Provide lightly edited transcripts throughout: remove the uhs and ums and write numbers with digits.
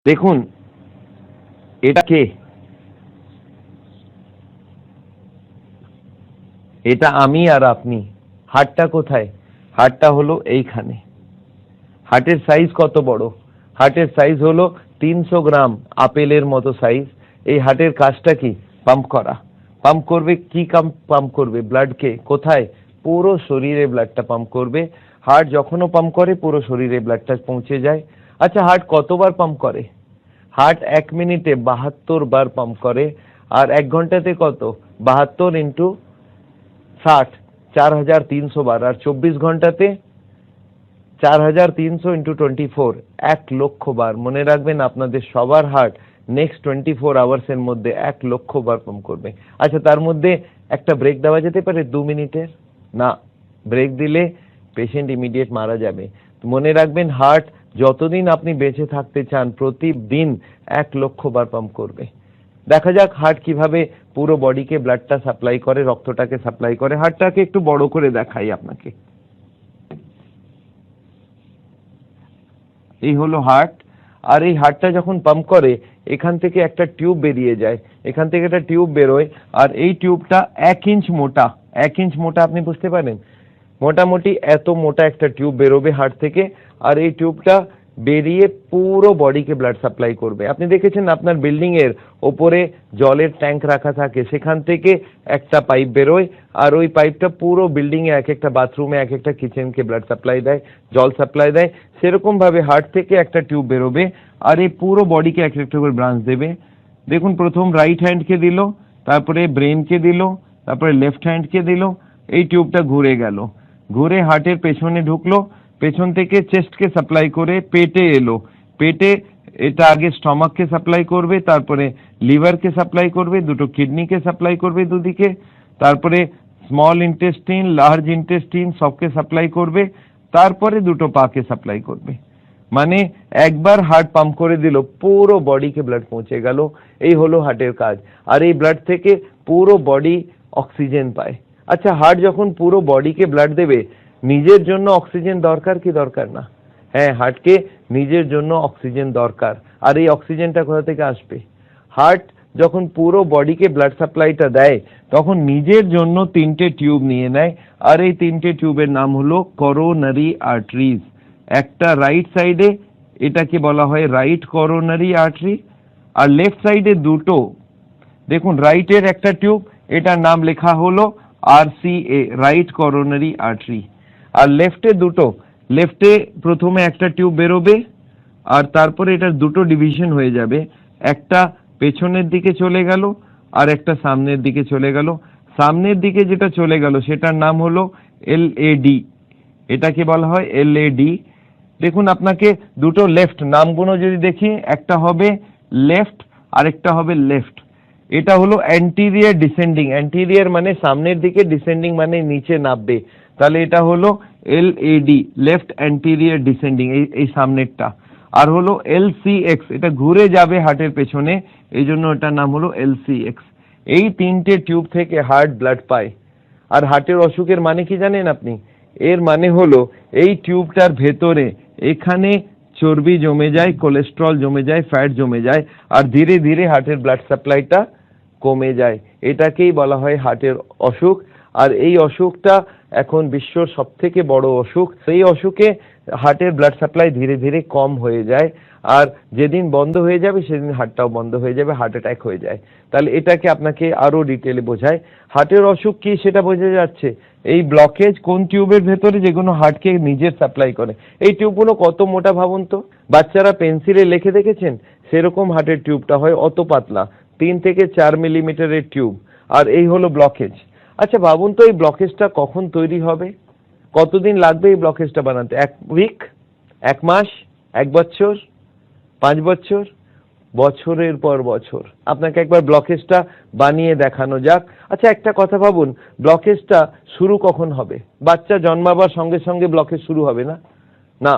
দেখুন এটা কে? এটা আমি আর আপনি। হার্টটা কোথায়? হার্টটা হলো এইখানে। হার্টের সাইজ কত বড়? হার্টের সাইজ হলো 300 গ্রাম, আপেলের মতো সাইজ। এই হার্টের কাজটা কি? পাম্প করা। পাম্প করবে কি? পাম্প করবে ব্লাডকে। কোথায়? পুরো শরীরে ব্লাডটা পাম্প করবে। হার্ট যখনও পাম্প করে পুরো শরীরে ব্লাডটা পৌঁছে যায়। আচ্ছা, হার্ট কতবার পাম্প করে? হার্ট 1 মিনিটে 72 বার পাম্প করে। আর 1 ঘন্টাতে কত? 72 ইন্টু 60, 4300 বার। আর 24 ঘন্টাতে 4300 ইন্টু 24, 1,00,000 বার। মনে রাখবেন, আপনাদের সবার হার্ট নেক্সট 24 আওয়ার্সের মধ্যে 1,00,000 বার পাম্প করবে। আচ্ছা, তার মধ্যে একটা ব্রেক দেওয়া যেতে পারে 2 মিনিটের? না, ব্রেক দিলে পেশেন্ট ইমিডিয়েট মারা যাবে। মনে রাখবেন, হার্ট যতদিন আপনি বেঁচে থাকতে চান প্রতিদিন 1,00,000 বার পাম্প করবে। দেখা যাক হার্ট কিভাবে পুরো বডিকে ব্লাডটা সাপ্লাই করে, রক্তটাকে সাপ্লাই করে। হার্টটাকে একটু বড় করে দেখাই আপনাকে। এই হলো হার্ট। আর এই হার্টটা যখন পাম্প করে এখান থেকে একটা টিউব বেরিয়ে যায়, এখান থেকে একটা টিউব বেরোয়। আর এই টিউবটা 1 ইঞ্চ মোটা। 1 ইঞ্চ মোটা, আপনি বুঝতে পারেন? মোটামুটি এত মোটা একটা টিউব বেরোবে হার্ট থেকে। আর এই টিউবটা বেরিয়ে পুরো বডিকে ব্লাড সাপ্লাই করবে। আপনি দেখেছেন আপনার বিল্ডিং এর ওপরে জলের ট্যাঙ্ক রাখা থাকে, সেখান থেকে একটা পাইপ বেরোয়। আর ওই পাইপটা পুরো বিল্ডিং এ, এক একটা বাথরুমে, এক একটা কিচেনকে ব্লাড সাপ্লাই দেয়, জল সাপ্লাই দেয়। সেরকম ভাবে হার্ট থেকে একটা টিউব বেরোবে আর এই পুরো বডিকে এক একটা করে ব্রাঞ্চ দেবে। দেখুন, প্রথম রাইট হ্যান্ডকে দিল, তারপরে ব্রেনকে দিল, তারপরে লেফট হ্যান্ডকে দিল। এই টিউবটা ঘুরে গেল, ঘুরে হার্টের পেছনে ঢুকলো, পেছন থেকে চেস্টকে সাপ্লাই করে পেটে এলো। পেটে এটা আগে স্টমাককে সাপ্লাই করবে, তারপরে লিভারকে সাপ্লাই করবে, দুটো কিডনিকে সাপ্লাই করবে দুদিকে, তারপরে স্মল ইন্টেস্টিন, লার্জ ইন্টেস্টিন সবকে সাপ্লাই করবে, তারপরে দুটো পাকে সাপ্লাই করবে। মানে একবার হার্ট পাম্প করে দিল, পুরো বডিকে ব্লাড পৌঁছে গেল। এই হলো হার্টের কাজ। আর এই ব্লাড থেকে পুরো বডি অক্সিজেন পায়। আচ্ছা, হার্ট যখন পুরো বডিকে ব্লাড দেবে, নিজের জন্য অক্সিজেন দরকার কি দরকার না? হ্যাঁ, হার্টকে নিজের জন্য অক্সিজেন দরকার। আর এই অক্সিজেনটা কোথা থেকে আসবে? হার্ট যখন পুরো বডিকে ব্লাড সাপ্লাইটা দেয় তখন নিজের জন্য 3টে টিউব নিয়ে নেয়। আর এই 3টে টিউবের নাম হলো করোনারি আর্টারিজ। একটা রাইট সাইডে, এটাকে বলা হয় রাইট করোনারি আর্টারি। আর লেফট সাইডে দুটো, দেখুন রাইটের একটা টিউব, এটার নাম লেখা হলো RCA, রাইট করোনারি আর্টারি। আর লেফটে দুটো, লেফটে প্রথমে একটা টিউব বেরোবে আর তারপরে এটার দুটো ডিভিশন হয়ে যাবে। একটা পেছনের দিকে চলে গেল আর একটা সামনের দিকে চলে গেল। সামনের দিকে যেটা চলে গেল সেটার নাম হলো LAD, এটাকে বলা হয় LAD। দেখুন, আপনাকে দুটো লেফট নামগুলো যদি দেখি, একটা হবে লেফট আর একটা হবে লেফট। এটা হলো অ্যান্টিরিয়ার ডিসেন্ডিং। অ্যান্টিরিয়ার মানে সামনের দিকে, ডিসেন্ডিং মানে নিচে নামবে। তাহলে এটা হলো LAD, লেফট অ্যান্টিরিয়ার ডিসেন্ডিং, এই সামনেরটা। আর হলো LCX, এটা ঘুরে যাবে হার্টের পেছনে, এই জন্য এটার নাম হলো LCX। এই 3টে টিউব থেকে হার্ট ব্লাড পায়। আর হার্টের অসুখের মানে কি জানেন আপনি? এর মানে হলো এই টিউবটার ভেতরে এখানে চর্বি জমে যায়, কোলেস্ট্রল জমে যায়, ফ্যাট জমে যায়, আর ধীরে ধীরে হার্টের ব্লাড সাপ্লাইটা কমে যায়। এটাকেই বলা হয় হার্টের অসুখ। আর এই অসুখটা এখন বিশ্বর সবথেকে বড় অসুখ। সেই অসুখে হার্টের ব্লাড সাপ্লাই ধীরে ধীরে কম হয়ে যায়। আর যেদিন বন্ধ হয়ে যাবে সেদিন হার্টটাও বন্ধ হয়ে যাবে, হার্ট অ্যাটাক হয়ে যায়। তাহলে এটাকে আপনাকে আরো ডিটেলে বোঝায়। হার্টের অসুখ কি সেটা বোঝা যাচ্ছে। এই ব্লকেজ কোন টিউবের ভেতরে, যেগুলো হার্টকে নিজের সাপ্লাই করে। এই টিউবগুলো কত মোটা ভাবুন তো। বাচ্চারা পেন্সিলে লিখে দেখেছেন? সেরকম হার্টের টিউবটা হয়, অত পাতলা, 3 থেকে 4 মিলিমিটারের টিউব। আর এই হলো ব্লকেজ। আচ্ছা ভাবুন তো, এই ব্লকেজটা কখন তৈরি হবে? কতদিন লাগবে এই ব্লকেজটা বানাতে? 1 উইক, 1 মাস, 1 বছর, 5 বছর, বছরের পর বছর। আপনাকে একবার ব্লকেজটা বানিয়ে দেখানো যাক। আচ্ছা, একটা কথা ভাবুন, ব্লকেজটা শুরু কখন হবে? বাচ্চা জন্মাবার সঙ্গে সঙ্গে ব্লকেজ শুরু হবে না। না,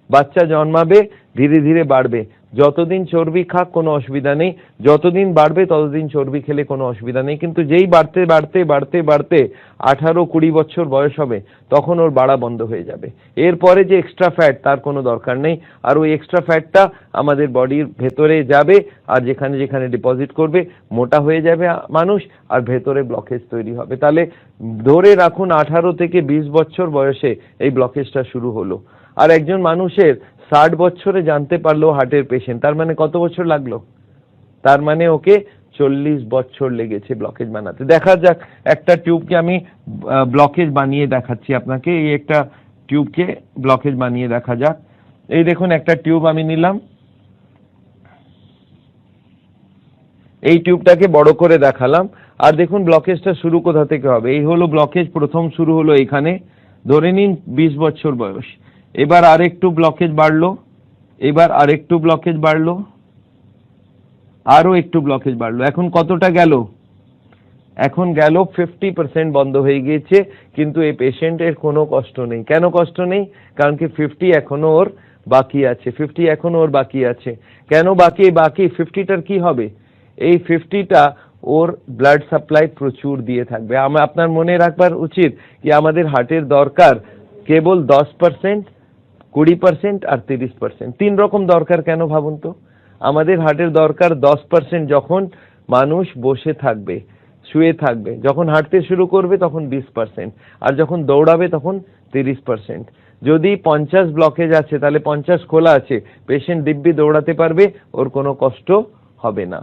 বাচ্চা জন্মাবে, ধীরে ধীরে বাড়বে। যতদিন চর্বি খাক কোনো অসুবিধা নেই, যতদিন বাড়বে ততদিন চর্বি খেলে কোনো অসুবিধা নেই, কিন্তু যেই বাড়তে বাড়তে বাড়তে বাড়তে 18-20 বছর বয়স হবে তখন ওর বাড়া বন্ধ হয়ে যাবে। এরপরে যে এক্সট্রা ফ্যাট তার কোনো দরকার নেই, আর ওই এক্সট্রা ফ্যাটটা আমাদের বডির ভেতরে যাবে আর যেখানে যেখানে ডিপোজিট করবে মোটা হয়ে যাবে মানুষ, আর ভেতরে ব্লকেজ তৈরি হবে। তাহলে ধরে রাখুন 18 থেকে 20 বছর বয়সে এই ব্লকেজটা শুরু হলো, আর একজন মানুষের 60 বছরে জানতে পারলো হার্টের পেশেন্ট, তার মানে কত বছর লাগলো? তার মানে ওকে 40 বছর লেগেছে ব্লকেজ বানাতে। দেখা যাক একটা টিউবকে আমি ব্লকেজ বানিয়ে দেখাচ্ছি আপনাকে। এই একটা টিউবকে ব্লকেজ বানিয়ে দেখা যাক। এই দেখুন একটা টিউব আমি নিলাম, এই টিউবটাকে বড় করে দেখালাম, আর দেখুন ব্লকেজটা শুরু কোথা থেকে হবে। এই হলো ব্লকেজ, প্রথম শুরু হলো এখানে, ধরে নিন 20 বছর বয়স। এবার আরেকটু ব্লকেজ বাড়লো, এবার আরেকটু ব্লকেজ বাড়লো, আরো একটু ব্লকেজ বাড়লো। এখন কতটা গেল? এখন গেল 50% বন্ধ হয়ে গিয়েছে, কিন্তু এই পেশেন্টের কোনো কষ্ট নেই। কেন কষ্ট নেই? কারণ কি 50 এখনো ওর বাকি আছে, 50 এখনো ওর বাকি আছে। কেন বাকি? 50টার কি হবে? এই 50টা ওর ব্লাড সাপ্লাই প্রচুর দিয়ে থাকবে। আপনার মনে রাখবার উচিত কি আমাদের হার্টের দরকার কেবল 10%, 20% আর 30%। 3 রকম দরকার। কেন ভাবুন তো? আমাদের হার্টের দরকার 10% যখন মানুষ বসে থাকবে, শুয়ে থাকবে, যখন হাঁটতে শুরু করবে তখন 20%, আর যখন দৌড়াবে তখন 30%। যদি 50 ব্লকেজ আছে তাহলে 50 খোলা আছে, পেশেন্ট দিব্যি দৌড়াতে পারবে, ওর কোনো কষ্ট হবে না।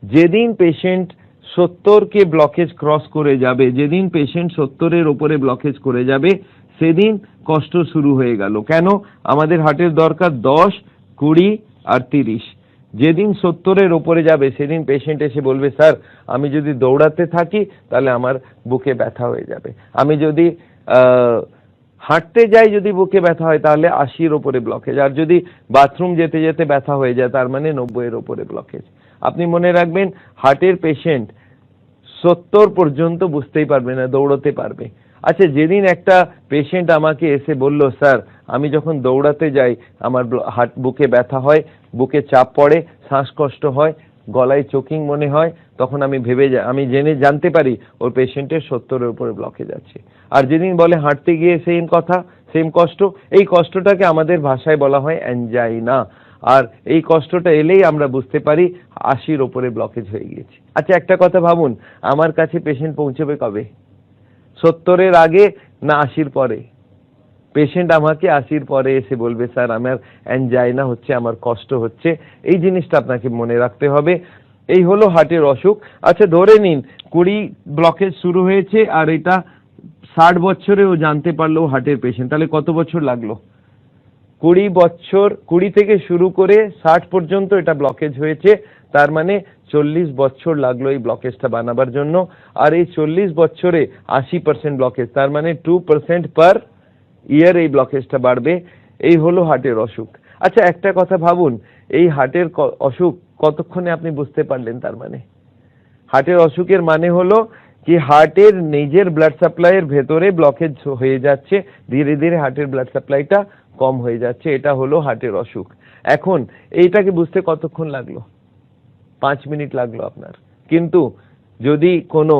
যেদিন পেশেন্ট 70 ব্লকেজ ক্রস করে যাবে, যেদিন পেশেন্ট 70-এর উপরে ব্লকেজ করে যাবে, সেদিন কষ্ট শুরু হয়ে গেল। কেন? আমাদের হার্টের দরকার 10, 20 আর 30। যেদিন 70-এর উপরে যাবে সেদিন পেশেন্ট এসে বলবে, স্যার আমি যদি দৌড়াতে থাকি তাহলে আমার বুকে ব্যথা হয়ে যাবে, আমি যদি হাঁটতে যাই যদি বুকে ব্যথা হয় তাহলে 80-এর উপরে ব্লকেজ, আর যদি বাথরুম যেতে যেতে ব্যথা হয়ে যায় তার মানে 90-এর উপরে ব্লকেজ। আপনি মনে রাখবেন হার্টের পেশেন্ট 70 পর্যন্ত বুঝতেই পারবে না, দৌড়তে পারবে। আচ্ছা, যেদিন একটা পেশেন্ট আমাকে এসে বলল, স্যার আমি যখন দৌড়াতে যাই আমার হার্ট বুকে ব্যথা হয়, বুকে চাপ পড়ে, শ্বাসকষ্ট হয়, গলায় চোকিং মনে হয়, তখন আমি আমি জানতে পারি ওর পেশেন্টের 70-এর উপরে ব্লকেজ আছে। আর যেদিন বলে হাঁটতে গিয়ে সেম কথা, সেম কষ্ট, এই কষ্টটাকে আমাদের ভাষায় বলা হয় অ্যানজাইনা। আর এই কষ্টটা এলেই আমরা বুঝতে পারি 80-এর উপরে ব্লকেজ হয়ে গিয়েছে। আচ্ছা একটা কথা ভাবুন, আমার কাছে পেশেন্ট পৌঁছবে কবে? 70-এর আগে না 80-এর পরে? পেশেন্ট আমাকে 80-এর পরে এসে বলবে, স্যার আমার অ্যানজাইনা হচ্ছে, আমার কষ্ট হচ্ছে। এই জিনিসটা আপনাকে মনে রাখতে হবে। এই হলো হার্টের অসুখ। আচ্ছা ধরে নিন 20 ব্লকেজ শুরু হয়েছে আর এটা 60 বছরে ও জানতে পারলো হার্টের পেশেন্ট, তাহলে কত বছর লাগলো? 20 বছর, 20 থেকে শুরু করে 60 পর্যন্ত এটা ব্লকেজ হয়েছে, তার মানে 40 বছর লাগলো এই ব্লকেজটা বানাবার জন্য। আর এই 40 বছরে 80% ব্লকেজ, তার মানে 2% পার ইয়ার এই ব্লকেজটা বাড়বে। এই হলো হার্টের অসুখ। আচ্ছা একটা কথা ভাবুন, এই হার্টের অসুখ কতক্ষণে আপনি বুঝতে পারলেন? তার মানে হার্টের অসুখের মানে হলো কি হার্টের নিজের ব্লাড সাপ্লাইয়ের ভেতরে ব্লকেজ হয়ে যাচ্ছে, ধীরে ধীরে হার্টের ব্লাড সাপ্লাইটা কম হয়ে যাচ্ছে, এটা হলো হার্টের অসুখ। এখন এইটাকে বুঝতে কতক্ষণ লাগলো? 5 মিনিট লাগলো আপনার। কিন্তু যদি কোনো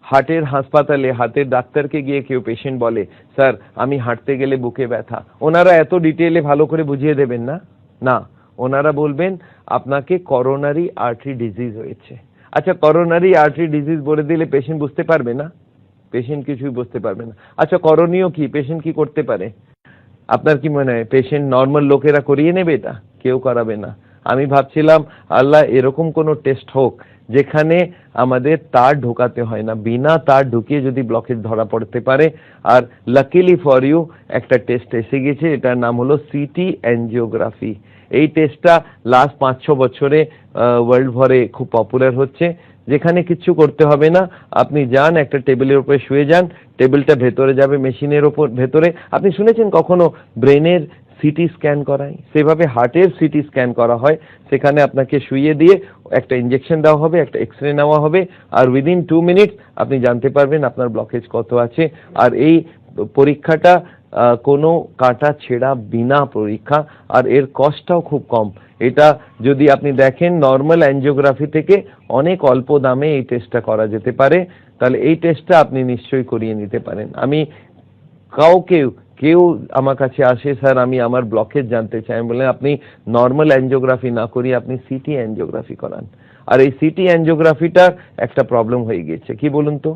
হার্টের হাসপাতালে হার্টের ডাক্তারকে গিয়ে কেউ পেশেন্ট বলে, স্যার আমি হাঁটতে গেলে বুকে ব্যথা, ওনারা এত ডিটেইলে ভালো করে বুঝিয়ে দেবেন না। না, ওনারা বলবেন আপনাকে করোনারি আর্টারি ডিজিজ হয়েছে। আচ্ছা করোনারি আর্টারি ডিজিজ বলে দিলে পেশেন্ট বুঝতে পারবে না? পেশেন্ট কিছুই বুঝতে পারবে না। আচ্ছা করণীয় কি? পেশেন্ট কি করতে পারে? আপনার কি মনে হয় পেশেন্ট নর্মাল লোকেরা করিয়ে নেবে? এটা কেউ করাবে না। আমি ভাবছিলাম আল্লাহ এরকম কোনো টেস্ট হোক যেখানে আমাদের তার ঢোকাতে হয় না, বিনা তার ঢুকিয়ে যদি ব্লকেজ ধরা পড়তে পারে। আর লাকিলি ফর ইউ একটা টেস্ট এসে গেছে, এটার নাম হলো সিটি অ্যানজিওগ্রাফি। এই টেস্টটা লাস্ট 5-6 বছরে ওয়ার্ল্ড ভরে খুব পপুলার হচ্ছে, যেখানে কিছু করতে হবে না। আপনি যান একটা টেবিলের উপরে শুয়ে যান, টেবিলটা ভেতরে যাবে মেশিনের উপর ভেতরে। আপনি শুনেছেন কখনো ব্রেনের সিটি স্ক্যান করায়? সেভাবে হার্টের সিটি স্ক্যান করা হয়। সেখানে আপনাকে শুইয়ে দিয়ে একটা ইনজেকশন দেওয়া হবে, একটা এক্সরে নেওয়া হবে, আর উইদিন 2 মিনিট আপনি জানতে পারবেন আপনার ব্লকেজ কত আছে। আর এই পরীক্ষাটা কোনো কাটা ছেঁড়া বিনা পরীক্ষা, আর এর কস্টটাও খুব কম। এটা যদি আপনি দেখেন নর্মাল অ্যাঞ্জিওগ্রাফি থেকে অনেক অল্প দামে এই টেস্টটা করা যেতে পারে। তাহলে এই টেস্টটা আপনি নিশ্চয়ই করিয়ে নিতে পারেন। আমি কেউ আমার কাছে আসে, স্যার আমি আমার ব্লকেজ জানতে চাই, আমি বললাম আপনি নর্মাল অ্যাঞ্জিওগ্রাফি না করিয়ে আপনি সিটি অ্যাঞ্জিওগ্রাফি করান। আর এই সিটি অ্যাঞ্জিওগ্রাফিটার একটা প্রবলেম হয়ে গিয়েছে, কি বলুন তো,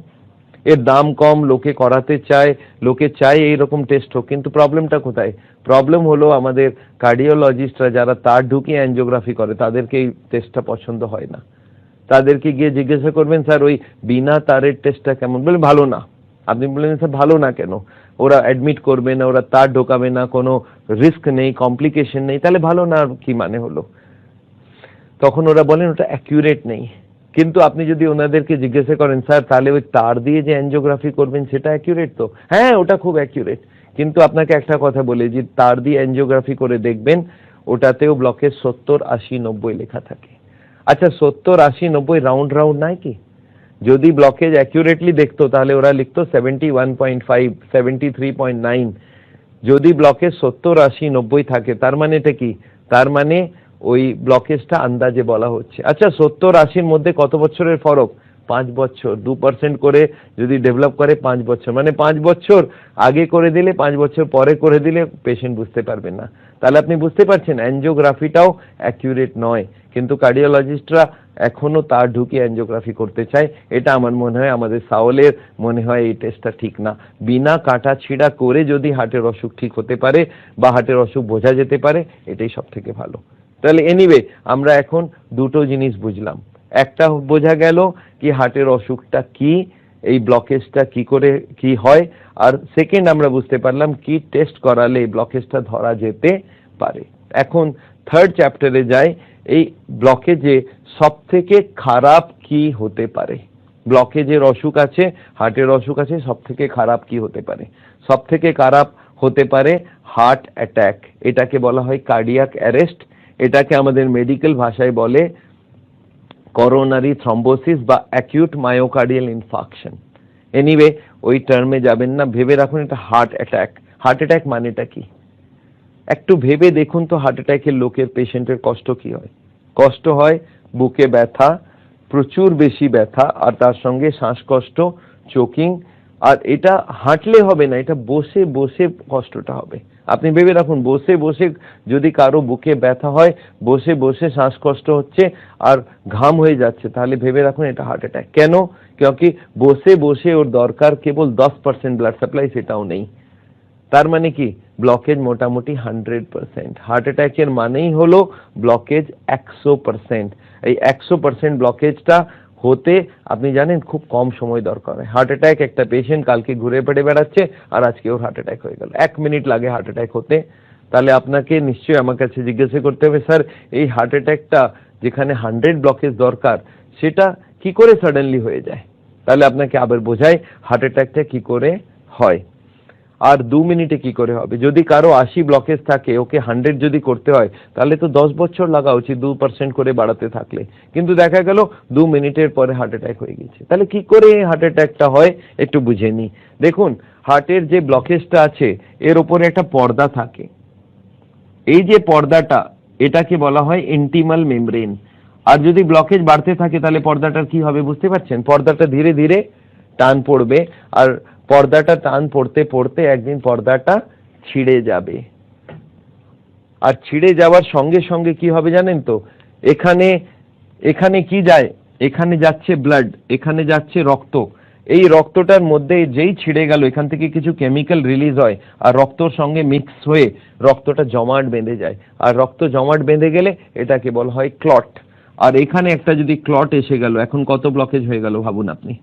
এর দাম কম, লোকে করাতে চায়, লোকে চায় এইরকম টেস্ট হোক, কিন্তু প্রবলেমটা কোথায়? প্রবলেম হলো আমাদের কার্ডিওলজিস্টরা যারা তার ঢুকিয়ে অ্যাঞ্জিওগ্রাফি করে তাদেরকে এই টেস্টটা পছন্দ হয় না। তাদেরকে গিয়ে জিজ্ঞাসা করবেন স্যার ওই বিনা তারের টেস্টটা কেমন, বলে ভালো না। আপনি বললেন স্যার ভালো না কেন? ওরা অ্যাডমিট করবে না, ওরা তার ঢোকাবে না, কোনো রিস্ক নেই, কমপ্লিকেশন নেই, তাহলে ভালো না কি মানে হলো? তখন ওরা বলেন ওটা অ্যাকিউরেট নেই। কিন্তু আপনি যদি ওনাদেরকে জিজ্ঞাসা করেন স্যার তাহলে ওই তার দিয়ে যে অ্যাঞ্জিওগ্রাফি করবেন সেটা অ্যাকিউরেট তো? হ্যাঁ ওটা খুব অ্যাকিউরেট। কিন্তু আপনাকে একটা কথা বলি, যে তার দিয়ে অ্যাঞ্জিওগ্রাফি করে দেখবেন ওটাতেও ব্লকেজ 70, 80, 90 লেখা থাকে। আচ্ছা 70, 80, 90 রাউন্ড নাই কি? যদি ব্লকেজ অ্যাকিউরেটলি দেখতো তাহলে ওরা লিখতো 71.5, 73.9। যদি ব্লকেজ 70, 80, 90 থাকে তার মানে এটা কি? তার মানে ওই ব্লকেজটা আন্দাজে বলা হচ্ছে। আচ্ছা 70, 80-র মধ্যে কত বছরের ফরক? 5 বছর। 2% করে যদি ডেভেলপ করে 5 বছর, মানে 5 বছর আগে করে দিলে 5 বছর পরে করে দিলে পেশেন্ট বুঝতে পারবেন না। তাহলে আপনি বুঝতে পারছেন অ্যাঞ্জিওগ্রাফিটাও অ্যাকিউরেট নয়, কিন্তু কার্ডিওলজিস্টরা এখনো তার ঢুকিয়ে অ্যাঞ্জিওগ্রাফি করতে চায়। এটা আমার মনে হয় আমাদের সাওলের মনে হয় এই টেস্টটা ঠিক না। বিনা কাটা ছিঁড়া করে যদি হার্টের অসুখ ঠিক হতে পারে বা হার্টের অসুখ বোঝা যেতে পারে, এটাই সব থেকে ভালো। তাহলে এনিওয়ে আমরা এখন দুটো জিনিস বুঝলাম। একটা বোঝা গেল কি হার্টের অসুখটা কি, এই ব্লকেজটা কি করে কি হয়, আর সেকেন্ড আমরা বুঝতে পারলাম কি টেস্ট করালে এই ব্লকেজটা ধরা যেতে পারে। এখন থার্ড চ্যাপ্টারে যাই, এই ব্লকেজে সব থেকে খারাপ কি হতে পারে। ব্লকেজের অসুখ আছে, হার্টের অসুখ আছে, সব থেকে খারাপ কি হতে পারে? সব থেকে খারাপ হতে পারে হার্ট অ্যাটাক। এটাকে বলা হয় কার্ডিয়াক অ্যারেস্ট। এটাকে আমাদের মেডিকেল ভাষায় বলে করোনারি থ্রম্বোসিস বা অ্যাকিউট মায়োকার্ডিয়াল ইনফাকশন। এনিওয়ে ওই টার্মে যাবেন না, ভেবে রাখুন এটা হার্ট অ্যাটাক। হার্ট অ্যাটাক মানেটা কি একটু ভেবে দেখুন তো। হার্ট অ্যাটাকের লোকের পেশেন্টের কষ্ট কি হয়? কষ্ট হয় বুকে ব্যথা, প্রচুর বেশি ব্যথা, আর তার সঙ্গে শ্বাসকষ্ট, চোকিং। আর এটা হাঁটলে হবে না, এটা বসে বসে কষ্টটা হবে। আপনি ভেবে রাখুন বসে বসে যদি কারো বুকে ব্যথা হয়, বসে বসে শ্বাসকষ্ট হচ্ছে আর ঘাম হয়ে যাচ্ছে, তাহলে ভেবে রাখুন এটা হার্ট অ্যাটাক। কেন? क्योंकि বসে বসে ওর দরকার কেবল 10% ব্লাড সাপ্লাই, সেটাও নেই। তার মানে কি ব্লকেজ মোটামুটি 100%। হার্ট অ্যাটাকের মানেই হলো ব্লকেজ 100%। এই 100% ব্লকেজটা হতে আপনি জানেন খুব কম সময় দরকার হয়। হার্ট অ্যাটাক একটা পেশেন্ট কালকে ঘুরে পেটে বেড়াচ্ছে আর আজকে ওর হার্ট অ্যাটাক হয়ে গেল, 1 মিনিট লাগে হার্ট অ্যাটাক হতে। তাহলে আপনাকে নিশ্চয়ই আমার কাছে জিজ্ঞাসা করতে হবে স্যার এই হার্ট অ্যাটাকটা যেখানে 100 ব্লকেজ দরকার সেটা কি করে সাডেনলি হয়ে যায়? তাহলে আপনাকে আবার বোঝাই হার্ট অ্যাটাকটা কি করে হয় আর 2 মিনিটে কি করে হবে। যদি কারো 80 ব্লকেজ থাকে, ওকে 100 যদি করতে হয় তাহলে তো 10 বছর লাগা উচিত 2% করে বাড়াতে থাকলে, কিন্তু দেখা গেল 2 মিনিটের পরে হার্ট অ্যাটাক হয়ে গেছে। তাহলে কি করে হার্ট অ্যাটাকটা হয় একটু বুঝে নি। দেখুন হার্টের যে ব্লকেজটা আছে এর উপরে একটা পর্দা থাকে। এই যে পর্দাটা এটাকে বলা হয় ইন্টিমাল মেমব্রেন। আর যদি ব্লকেজ বাড়তে থাকে তাহলে পর্দাটার কি হবে বুঝতে পারছেন? পর্দাটা ধীরে ধীরে টান পড়বে, আর পর্দাটা টান পড়তে পড়তে একদিন পর্দাটা ছিঁড়ে যাবে। আর ছিঁড়ে যাওয়ার সঙ্গে সঙ্গে কি হবে জানেন তো? এখানে এখানে কি যায়? এখানে যাচ্ছে ব্লাড, এখানে যাচ্ছে রক্ত। এই রক্তটার মধ্যে যেই ছিঁড়ে গেল এখান থেকে কিছু কেমিক্যাল রিলিজ হয় আর রক্তর সঙ্গে মিক্স হয়ে রক্তটা জমাট বেঁধে যায়। আর রক্ত জমাট বেঁধে গেলে এটাকে বলা হয় ক্লট। আর এখানে একটা যদি ক্লট এসে গেল, এখন কত ব্লকেজ হয়ে গেল ভাবুন আপনি।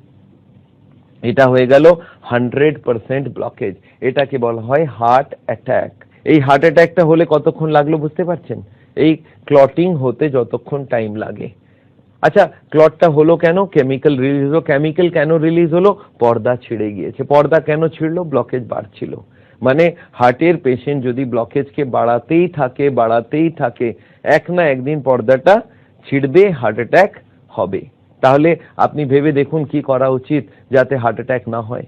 এটা হয়ে গেল 100% ব্লকেজ। এটাকে বলা হয় হার্ট অ্যাটাক। এই হার্ট অ্যাটাকটা হলে কতক্ষণ লাগলো বুঝতে পারছেন? এই ক্লটিং হতে যতক্ষণ টাইম লাগে। আচ্ছা ক্লটটা হলো কেন? কেমিক্যাল রিলিজ হলো। কেমিক্যাল কেন রিলিজ হলো? পর্দা ছিঁড়ে গিয়েছে। পর্দা কেন ছিঁড়লো? ব্লকেজ বাড়ছিল। মানে হার্টের পেশেন্ট যদি ব্লকেজকে বাড়াতেই থাকে এক না একদিন পর্দাটা ছিঁড়বে, হার্ট অ্যাটাক হবে। তাহলে আপনি ভেবে দেখুন কি করা উচিত যাতে হার্ট অ্যাটাক না হয়।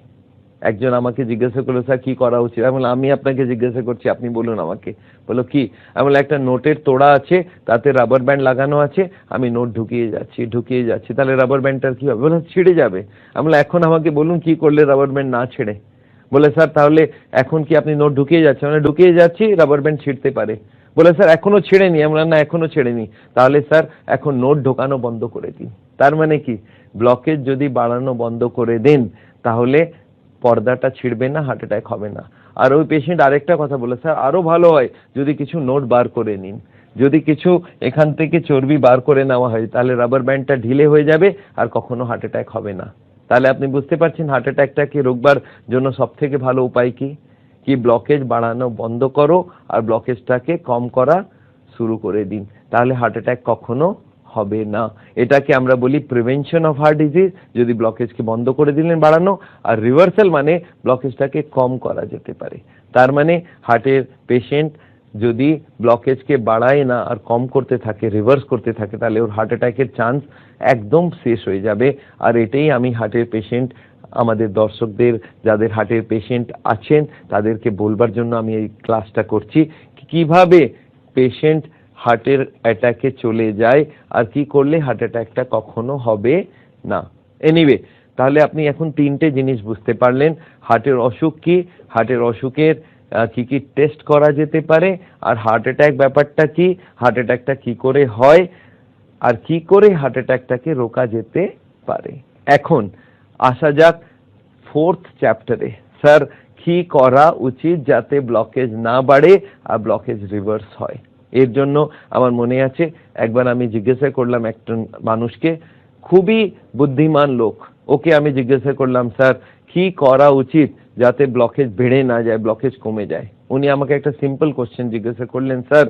একজন আমাকে জিজ্ঞাসা করলো স্যার কি করা উচিত, আমি বললাম, আমি আপনাকে জিজ্ঞাসা করছি, আপনি বলুন আমাকে। বললো কি? আমি বললাম একটা নোটের তোড়া আছে, তাতে রাবার ব্যান্ড লাগানো আছে, আমি নোট ঢুকিয়ে যাচ্ছি, তাহলে রাবার ব্যান্ডটার কি হবে? বলে ছিঁড়ে যাবে। আমি বললাম এখন আমাকে বলুন কি করলে রাবার ব্যান্ড না ছেড়ে। বলে স্যার তাহলে এখন কি আপনি নোট ঢুকিয়ে যাচ্ছেন? মানে ঢুকিয়ে যাচ্ছি, রাবার ব্যান্ড ছিঁড়তে পারে। বলে স্যার এখনো ছেড়েনি। আমি বললাম না এখনো ছেড়েনি। তাহলে স্যার এখন নোট ঢোকানো বন্ধ করে দিন। তার মানে কি, ব্লকেজ যদি বাড়ানো বন্ধ করে দেন তাহলে পর্দাটা ছিঁড়বে না, হার্ট অ্যাটাক হবে না। আর ওই পেশেন্ট আরেকটা কথা বলে, স্যার আরো ভালো হয় যদি কিছু নোট বার করে নিন, যদি কিছু এখান থেকে চর্বি বার করে নেওয়া হয় তাহলে রাবার ব্যান্ডটা ঢিলে হয়ে যাবে আর কখনো হার্ট অ্যাটাক হবে না। তাহলে আপনি বুঝতে পারছেন হার্ট অ্যাটাকটাকে রোকবার জন্য সব থেকে ভালো উপায় কি? কি ব্লকেজ বাড়ানো বন্ধ করো আর ব্লকেজটাকে কম করা শুরু করে দিন, তাহলে হার্ট অ্যাটাক কখনো হবে না। এটাকে আমরা বলি প্রিভেনশন অফ হার্ট ডিজিজ। যদি ব্লকেজকে বন্ধ করে দিলেন বাড়ানো, আর রিভার্সাল মানে ব্লকেজটাকে কম করা যেতে পারে। তার মানে হার্টের পেশেন্ট যদি ব্লকেজকে বাড়ায় না আর কম করতে থাকে, রিভার্স করতে থাকে, তাহলে ওর হার্ট অ্যাটাকের চান্স একদম শেষ হয়ে যাবে। আর এটাই আমি হার্টের পেশেন্ট, আমাদের দর্শকদের যাদের হার্টের পেশেন্ট আছেন তাদেরকে বলবার জন্য আমি এই ক্লাসটা করছি, কিভাবে পেশেন্ট হার্টের অ্যাটাকে চলে যায় আর কি করলে হার্ট অ্যাটাকটা কখনো হবে না। এনিওয়ে, তাহলে আপনি এখন তিনটে জিনিস বুঝতে পারলেন, হার্টের অসুখ কি, হার্টের অসুখের কি কি টেস্ট করা যেতে পারে, আর হার্ট অ্যাটাক ব্যাপারটা কি, হার্ট অ্যাটাকটা কি করে হয়, আর কি করে হার্ট অ্যাটাকটাকে রোকা যেতে পারে। এখন আসা যাক ফোর্থ চ্যাপ্টারে, স্যার কি করা উচিত যাতে ব্লকেজ না বাড়ে আর ব্লকেজ রিভার্স হয়। এর জন্য আমার মনে আছে একবার আমি জিজ্ঞাসা করলাম একটা মানুষকে, খুবই বুদ্ধিমান লোক, ওকে আমি জিজ্ঞাসা করলাম স্যার কি করা উচিত যাতে ব্লকেজ বেড়ে না যায়, ব্লকেজ কমে যায়। উনি আমাকে একটা সিম্পল কোশ্চেন জিজ্ঞাসা করলেন, স্যার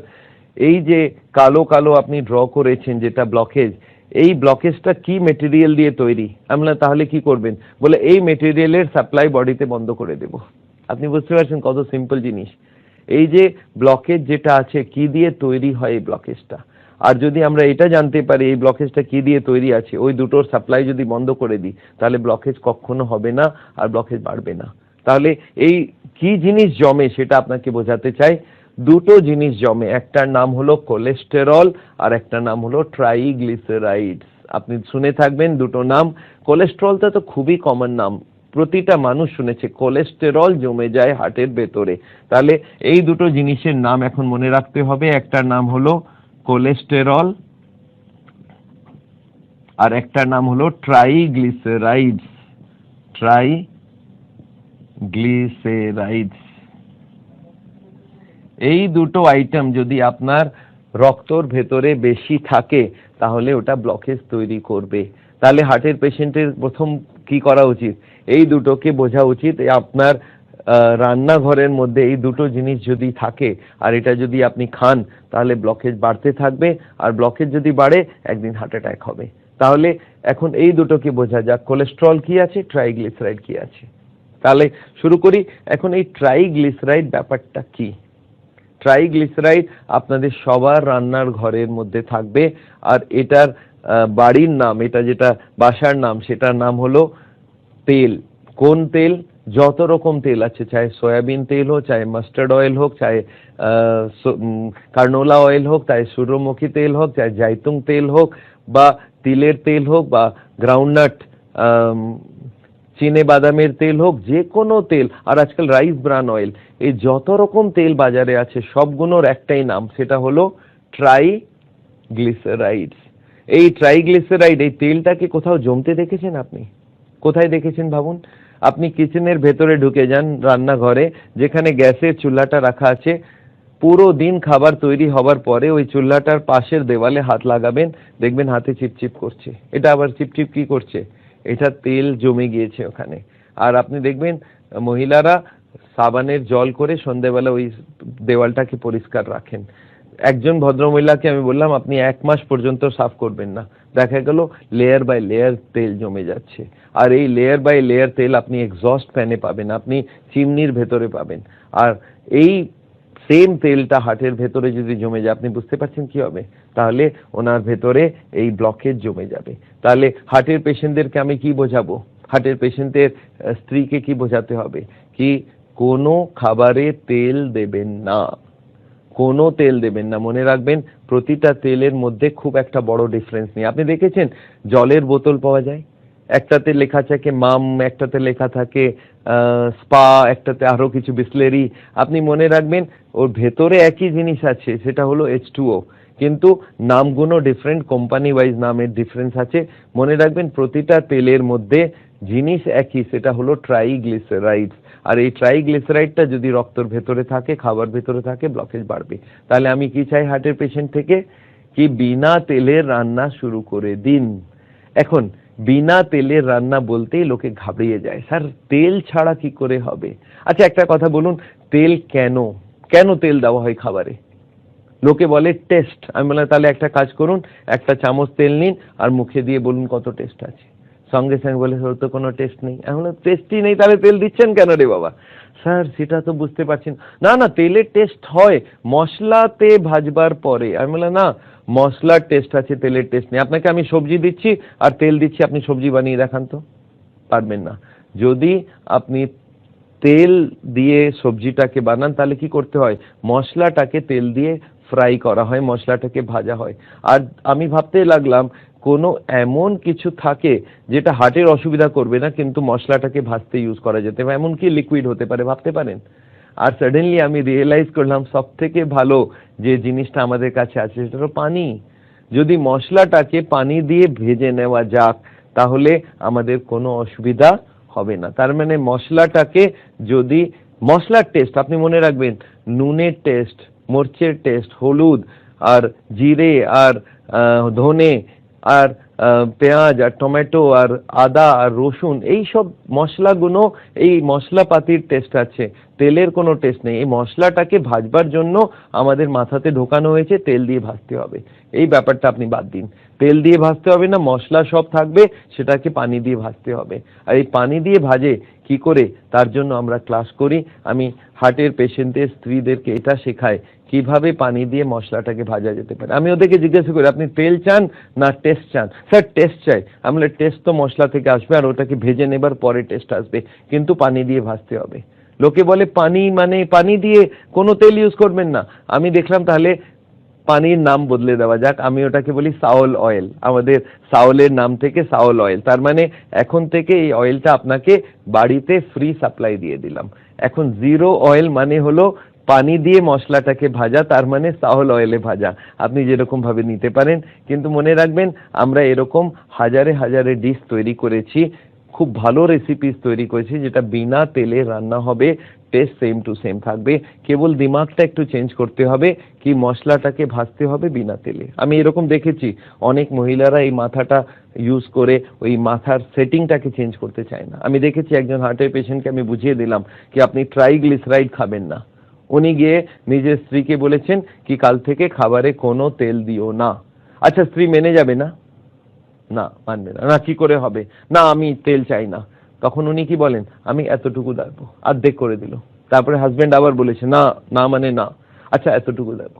এই যে কালো কালো আপনি ড্র করেছেন যেটা ব্লকেজ, এই ব্লকেজটা কি মেটেরিয়াল দিয়ে তৈরি? আমরা তাহলে কি করবেন? বলে এই মেটেরিয়ালের সাপ্লাই বডিতে বন্ধ করে দেব। আপনি বুঝতে পারছেন কত সিম্পল জিনিস। এই যে ব্লকেজ যেটা আছে কি দিয়ে তৈরি হয় এই ব্লকেজটা, আর যদি আমরা এটা জানতে পারি এই ব্লকেজটা কি দিয়ে তৈরি আছে, ওই দুটোর সাপ্লাই যদি বন্ধ করে দিই তাহলে ব্লকেজ কখনো হবে না আর ব্লকেজ বাড়বে না। তাহলে এই কি জিনিস জমে সেটা আপনাকে বোঝাতে চাই। দুটো জিনিস জমে, একটার নাম হলো কোলেস্টেরল আর একটার নাম হলো ট্রাইগ্লিসারাইডস। আপনি শুনে থাকবেন দুটো নাম। কোলেস্টেরলটা তো খুবই কমন নাম, প্রতিটা মানুষ শুনেছে, কোলেস্টেরল জমে যায় হার্টের ভেতরে। তাহলে এই দুটো জিনিসের নাম এখন মনে রাখতে হবে, একটার নাম হলো কোলেস্টেরল আর একটার নাম হলো ট্রাইগ্লিসারাইডস। ট্রাইগ্লিসারাইডস এই দুটো আইটেম যদি আপনার রক্তর ভেতরে বেশি থাকে তাহলে ওটা ব্লকেজ তৈরি করবে। তাহলে হার্টের পেশেন্টের প্রথম কি করা উচিত? এই দুটোকে বোঝা উচিত। আপনার রান্নাঘরের মধ্যে এই দুটো জিনিস যদি থাকে আর এটা যদি আপনি খান তাহলে ব্লকেজ বাড়তে থাকবে, আর ব্লকেজ যদি বাড়ে একদিন হার্ট অ্যাটাক হবে। তাহলে এখন এই দুটোকে বোঝা যাক, কোলেস্টেরল কি আছে, ট্রাইগ্লিসারাইড কি আছে। তাহলে শুরু করি। এখন এই ট্রাইগ্লিসারাইড ব্যাপারটা কি? ট্রাইগ্লিসারাইড আপনাদের সবার রান্নার ঘরের মধ্যে থাকবে, আর এটার বাড়ির নাম, এটা যেটা বাসার নাম, সেটার নাম হলো তেল। কোন তেল? যত রকম তেল আছে, চাहे সয়াবিন তেল হোক, চাहे মাস্টার্ড অয়েল হোক, চাहे কার্নোলা অয়েল হোক, চাहे সূর্যমুখী তেল হোক, চাहे জাইতুং তেল হোক, বা তিলের তেল হোক, বা গ্রাউন্ডনাট চিনে বাদামের তেল হোক, যে কোনো তেল, আর আজকাল রাইস ব্রান অয়েল, এই যত রকম তেল বাজারে আছে সবগুলোর একটাই নাম, সেটা হলো ট্রাইগ্লিসারাইডস। এই ট্রাইগ্লিসারাইড, এই তেলটাকে কোথাও জমতে দেখেছেন আপনি? কোথায় দেখেছেন ভাবুন। আপনি কিচেনের ভেতরে ঢুকে যান, রান্নাঘরে যেখানে গ্যাসের চুলাটা রাখা আছে, পুরো দিন খাবার তৈরি হবার পরে ওই চুলাটার পাশের দেওয়ালে হাত লাগাবেন, দেখবেন হাতে চিপচিপ করছে। এটা আবার চিপচিপ কি করছে? এটা তেল জমে গিয়েছে ওখানে। আর আপনি দেখবেন মহিলারা সাবানের জল করে সন্ধ্যেবেলা ওই দেওয়ালটাকে পরিষ্কার রাখেন। একজন ভদ্রমহিলাকে আমি বললাম আপনি 1 মাস পর্যন্ত সাফ করবেন না, দেখা গেল লেয়ার বাই লেয়ার তেল জমে যাচ্ছে। আর এই লেয়ার বাই লেয়ার তেল আপনি এক্সস্ট ফ্যানে পাবেন, আপনি চিমনির ভেতরে পাবেন। আর এই সেম তেলটা হার্টের ভেতরে যদি জমে যায়, আপনি বুঝতে পারছেন কি হবে? তাহলে ওনার ভেতরে এই ব্লকেজ জমে যাবে। তাহলে হার্টের পেশেন্টদেরকে আমি কি বোঝাবো? হার্টের পেশেন্টের স্ত্রীকে কি বোঝাতে হবে কি কোনো খাবারে তেল দেবেন না, কোনো তেল দেবেন না। মনে রাখবেন প্রতিটা তেলের মধ্যে খুব একটা বড় ডিফারেন্স নেই। আপনি দেখেছেন জলের বোতল পাওয়া যায়, একটাতে লেখা থাকে মাম, একটাতে লেখা থাকে স্পা, একটাতে আরো কিছু বিসলেরি। আপনি মনে রাখবেন ওর ভেতরে একই জিনিস আছে, সেটা হলো H2O, কিন্তু নামগুলো ডিফারেন্ট, কোম্পানি ওয়াইজ নামের ডিফারেন্স আছে। মনে রাখবেন প্রতিটা তেলের মধ্যে জিনিস একই, সেটা হলো ট্রাইগ্লিসারাইডস। আর এই ট্রাইগ্লিসারাইডটা যদি রক্তের ভেতরে থাকে, খাবার ভেতরে থাকে, ব্লকেজ বাড়বে। তাহলে আমি কি চাই হার্টের পেশেন্ট থেকে কি বিনা তেলের রান্না শুরু করে দিন। এখন বিনা তেলের রান্না বলতেই লোকে ঘাবড়িয়ে যায়, স্যার তেল ছাড়া কি করে হবে? আচ্ছা একটা কথা বলুন, তেল কেন কেন তেল দেওয়া হয় খাবারে? লোকে বলে টেস্ট। আমি বললাম তাহলে একটা কাজ করুন, একটা চামচ তেল নিন আর মুখে দিয়ে বলুন কত টেস্ট আছে। সঙ্গে সঙ্গে বলে ওর তো কোনো টেস্ট নেই। এখন টেস্টই নেই, তাহলে তেল দিচ্ছেন কেন রে বাবা? স্যার সেটা তো বুঝতে পারছেন না। না, তেলের টেস্ট হয় মশলাতে ভাজবার পরে। আমি বললাম না, মশলার টেস্ট আছে, তেলের টেস্ট নেই। আপনাকে আমি সবজি দিচ্ছি আর তেল দিচ্ছি, আপনি সবজি বানিয়ে দেখান তো। পারবেন না। যদি আপনি তেল দিয়ে সবজিটাকে বানান তাহলে কি করতে হয়, মশলাটাকে তেল দিয়ে ফ্রাই করা হয়, মশলাটাকে ভাজা হয়। আর আমি ভাবতে লাগলাম কোনো এমন কিছু থাকে যেটা হার্টের অসুবিধা করবে না, কিন্তু মশলাটাকে ভাজতে ইউজ করা যেতে পারে, এমন কি লিকুইড হতে পারে, ভাবতে পারেন? আর সাডেনলি আমি রিয়েলাইজ করলাম সব থেকে ভালো যে জিনিসটা আমাদের কাছে আছে সেটা হলো পানি। যদি মশলাটাকে পানি দিয়ে ভেজে নেওয়া যাক তাহলে আমাদের কোনো অসুবিধা হবে না। তার মানে মশলাটাকে যদি মশলার টেস্ট আপনি মনে রাখবেন, নুনের টেস্ট, মরচের টেস্ট, হলুদ আর জিরে আর ধনে আর পেঁয়াজ আর টমেটো আর আদা আর রসুন, এই সব মশলাগুলো, এই মশলাপাতির টেস্ট আছে, তেলের কোনো টেস্ট নেই। এই মশলাটাকে ভাজবার জন্য আমাদের মাথাতে ঢোকানো হয়েছে তেল দিয়ে ভাজতে হবে। এই ব্যাপারটা আপনি বাদ দিন, তেল দিয়ে ভাজতে হবে না, মশলা সব থাকবে, সেটাকে পানি দিয়ে ভাজতে হবে। আর এই পানি দিয়ে ভাজে কি করে, তার জন্য আমরা ক্লাস করি। আমি হার্টের পেশেন্টের স্ত্রীদেরকে এটা শেখাই কিভাবে পানি দিয়ে মশলাটাকে ভাজা যেতে পারে। আমি ওদেরকে জিজ্ঞাসা করি আপনি তেল চান না টেস্ট চান? স্যার টেস্ট চাই। আমি বলি টেস্ট তো মশলা থেকে আসবে আর ওটাকে ভেজে নেবার পরে টেস্ট আসবে, কিন্তু পানি দিয়ে ভাজতে হবে। লোকে বলে পানি মানে পানি দিয়ে কোনো তেল ইউজ করবেন না। আমি দেখলাম তাহলে পানির নাম বদলে দেওয়া যাক, আমি ওটাকে বলি সাউল অয়েল। আমাদের সাউলের নাম থেকে সাউল অয়েল, তার মানে এখন থেকে এই অয়েলটা আপনাকে বাড়িতে ফ্রি সাপ্লাই দিয়ে দিলাম। এখন জিরো অয়েল মানে হলো পানি দিয়ে মশলাটাকে ভাজা, তার মানে সাউল অয়েলে ভাজা। আপনি যেরকম ভাবে নিতে পারেন, কিন্তু মনে রাখবেন আমরা এরকম হাজারে হাজারে ডিশ তৈরি করেছি, খুব ভালো রেসিপিস তৈরি করেছি যেটা বিনা তেলে রান্না হবে, টেস্ট সেম টু সেম থাকবে। কেবল দিমাগটা একটু চেঞ্জ করতে হবে কি মশলাটাকে ভাজতে হবে বিনা তেলে। আমি এরকম দেখেছি অনেক মহিলারা এই মাথাটা ইউজ করে ওই মাথার সেটিংটাকে চেঞ্জ করতে চায় না। আমি দেখেছি একজন হার্টের পেশেন্টকে আমি বুঝিয়ে দিলাম কি আপনি ট্রাইগ্লিসারাইড খাবেন না, উনি গিয়ে নিজের স্ত্রীকে বলেছেন কি কাল থেকে খাবারে কোনো তেল দিও না। আচ্ছা স্ত্রী মেনে যাবে না? না, মানবে না। না কি করে হবে? না আমি তেল চাই না। তখন উনি কি বলেন, আমি এতটুকু দেবো, অর্ধেক করে দিল। তারপরে হাজবেন্ড আবার বলেছে না, না মানে না। আচ্ছা এতটুকু দেবো।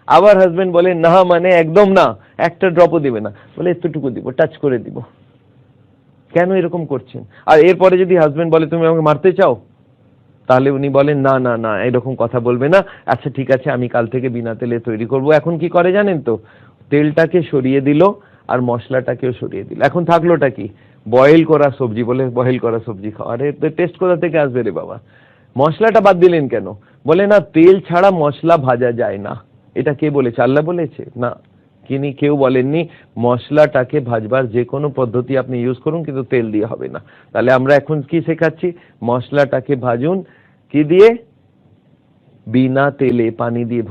আবার হাজবেন্ড বলে না মানে একদম না, একটা ড্রপও দিবে না। বলে এতটুকু দিব, টাচ করে দিব। কেন এরকম করছেন? আর এরপরে যদি হাজবেন্ড বলে তুমি আমাকে মারতে চাও, তাহলে উনি বলেন না না না এরকম কথা বলবে না। আচ্ছা ঠিক আছে আমি কাল থেকে বিনা তেলে তৈরি করব। এখন কি করে জানেন তো, তেলটাকে সরিয়ে দিল আর মশলাটাকেও সরিয়ে দিল। এখন থাকলোটা কি, বয়েল করা সবজি। বলে বয়েল করা সবজি খাও। আরে টেস্ট কোথা থেকে আসবে রে বাবা? মশলাটা বাদ দিলেন কেন? বলে না তেল ছাড়া মশলা ভাজা যায় না। এটা কে বলেছে? আল্লাহ বলেছে? না, তিনি কেউ বলেননি। মশলাটাকে ভাজবার যে কোনো পদ্ধতি আপনি ইউজ করুন, কিন্তু তেল দিয়ে হবে না। তাহলে আমরা এখন কি শেখাচ্ছি, মশলাটাকে ভাজুন কি দিয়ে? বিনা তেলে, পানি দিয়ে।